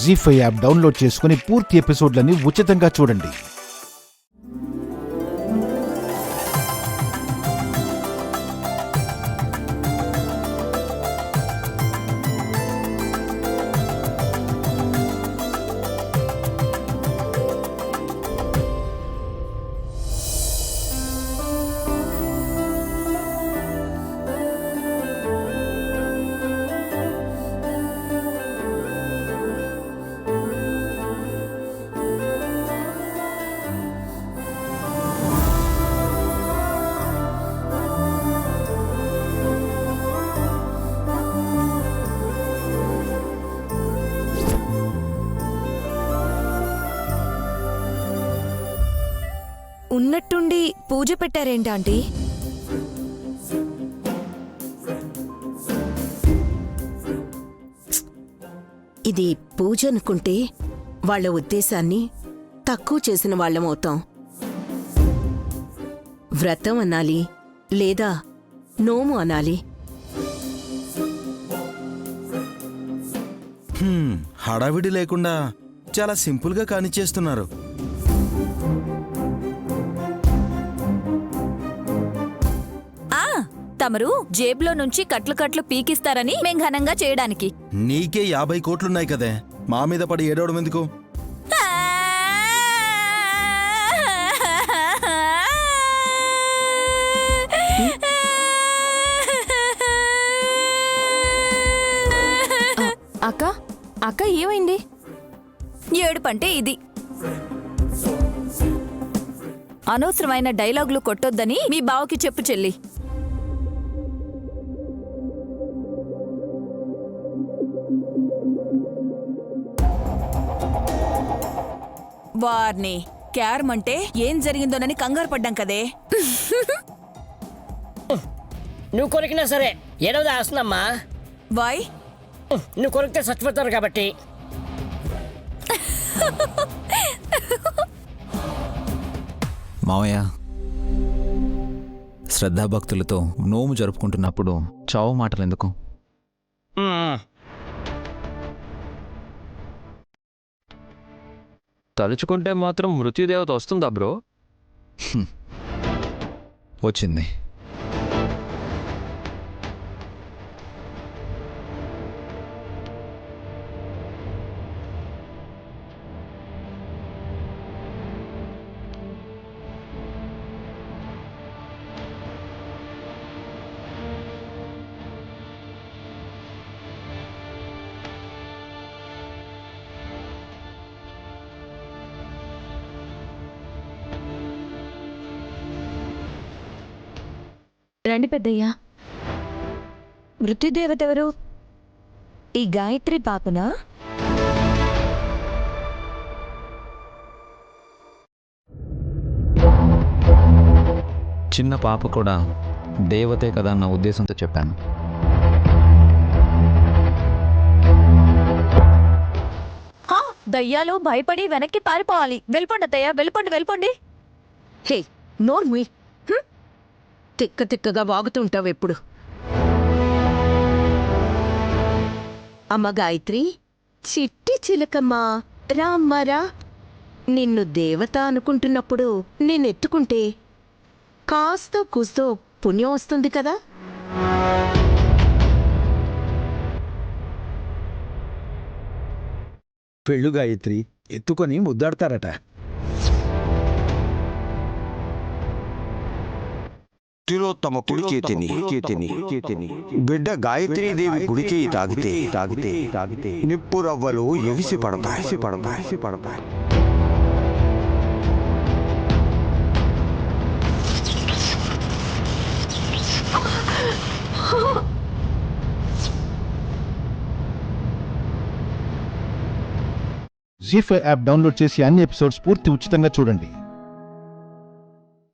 జీ5 app download చేసుకుని పూర్తి ఎపిసోడ్లని ఉచితంగా చూడండి. ఉన్నట్టుండి పూజ పెట్టారేంటాంటీ? ఇది పూజ అనుకుంటే వాళ్ళ ఉద్దేశాన్ని తక్కువ చేసిన వాళ్ళమవుతాం. వ్రతం అనాలి లేదా నోము అనాలి. హడావిడి లేకుండా చాలా సింపుల్గా కానిచ్చేస్తున్నారు. తమరు జేబులో నుంచి కట్లు కట్లు పీకిస్తారని మేం ఘనంగా చేయడానికి. నీకే 50 కోట్లున్నాయి కదే, మా మీద పడి ఏడవడం ఎందుకు? అక్క అక్క ఏమైంది? ఏడుపంటే ఇది. అనవసరమైన డైలాగులు కొట్టొద్దని మీ బావకి చెప్పు చెల్లి. వార్ని క్యారమంటే ఏం జరిగిందోనని కంగారు పడ్డాం కదే. నువ్వు కొరికినా సరే ఏడవది ఆస్తున్నమ్మా. వాయ్ నువ్వు కొరికితే చచ్చిపోతారు కాబట్టి. మావయ్య, శ్రద్ధాభక్తులతో నోము జరుపుకుంటున్నప్పుడు చావు మాటలు ఎందుకు? తలుచుకుంటే మాత్రం మృత్యుదేవత వస్తుందా బ్రో? వచ్చింది. రండి పెద్దయ్యా. మృత్యుదేవత ఎవరు? ఈ గాయత్రి పాపనా? చిన్న పాప కూడా దేవతే కదా అన్న ఉద్దేశంతో చెప్పాను. దయ్యాలు భయపడి వెనక్కి పారిపోవాలి. వెళ్ళిపోండి అత్తయ్య, వెళ్ళిపోండి వెళ్ళిపోండి. హే, నోర్ముయ్. తిక్క తిక్కగా వాగుతుంటావు ఎప్పుడు. అమ్మ గాయత్రి, చిట్టి చిలకమ్మా, రామ్మరా. నిన్ను దేవత అనుకుంటున్నప్పుడు నేనెత్తుకుంటే కాస్తో కూస్తో పుణ్యం వస్తుంది కదా. పెళ్ళు గాయత్రి ఎత్తుకొని ముద్దాడతారట. తిలోత్తమ కుడి చేతిని బిడ్డ గాయత్రీదేవి కుడి చేయి తాగితే నిప్పు రవ్వలు ఎగిసి పడతాయి. జీ5 యాప్ డౌన్లోడ్ చేసి అన్ని ఎపిసోడ్స్ పూర్తి ఉచితంగా చూడండి.